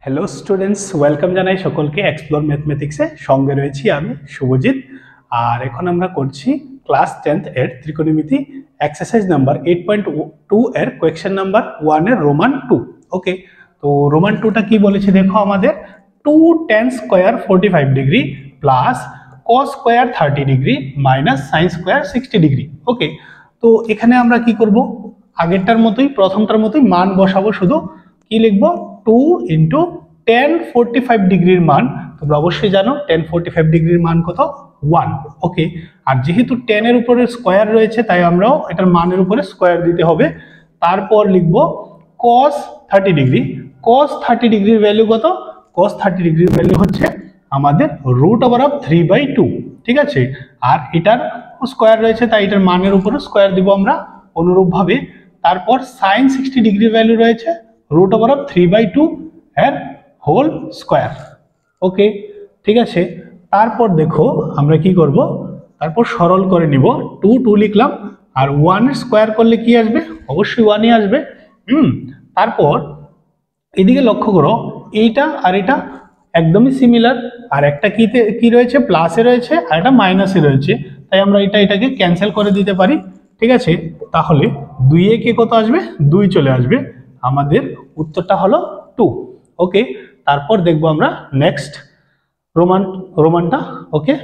Hello students, welcome জানাই সকলকে explore ম্যাথমেটিক্সে। সঙ্গে রয়েছি আমি শুভজিৎ। আর এখন আমরা করছি ক্লাস 10th এর ত্রিকোণমিতি এক্সারসাইজ নাম্বার 8.2 এর কোয়েশ্চেন নাম্বার 1 এর রোমান 2। ওকে, তো রোমান 2টা কি বলেছে দেখো, আমাদের 2 tan square 45 degree plus cos square 30 degree minus sin square 60 degree. Okay, তো এখানে আমরা কি করব, আগেরটার মতোই প্রথমটার মতোই মান বসাবো, শুধু কি লিখবো 2 ইন্টু tan 45 ডিগ্রির মান তোমরা অবশ্যই জানো tan 45 ডিগ্রির মান কত 1। ওকে, আর যেহেতু tan এর উপরে স্কয়ার রয়েছে তাই আমরাও এটার মানের উপরে স্কয়ার দিতে হবে। তারপর লিখবো cos 30 ডিগ্রি। cos 30 ডিগ্রির ভ্যালু কত? cos 30 ডিগ্রির ভ্যালু হচ্ছে আমাদের √3/2। ঠিক আছে, আর এটার স্কয়ার রয়েছে তাই এটার মানের উপরে স্কয়ার দিব আমরা অনুরূপভাবে। তারপর sin 60 ডিগ্রির ভ্যালু রয়েছে √3/2 এর হোল স্কয়ার। ওকে, ঠিক আছে। তারপর দেখো আমরা কি করব, তারপর সরল করে নিব, 2 লিখলাম, আর 1 এর স্কয়ার করলে কি আসবে? অবশ্যই 1ই আসবে। তারপর এদিকে লক্ষ্য করো, এইটা আর এটা একদমই সিমিলার, আর একটা কি রয়েছে, প্লাসে রয়েছে আর একটা মাইনাসে রয়েছে, তাই আমরা এটাকে ক্যান্সেল করে দিতে পারি। ঠিক আছে, তাহলে 2 এ কে কত আসবে? 2 চলে আসবে, আমাদের উত্তরটা হলো 2। ওকে, তারপর দেখবো আমরা নেক্সট রোমানটা। ওকে,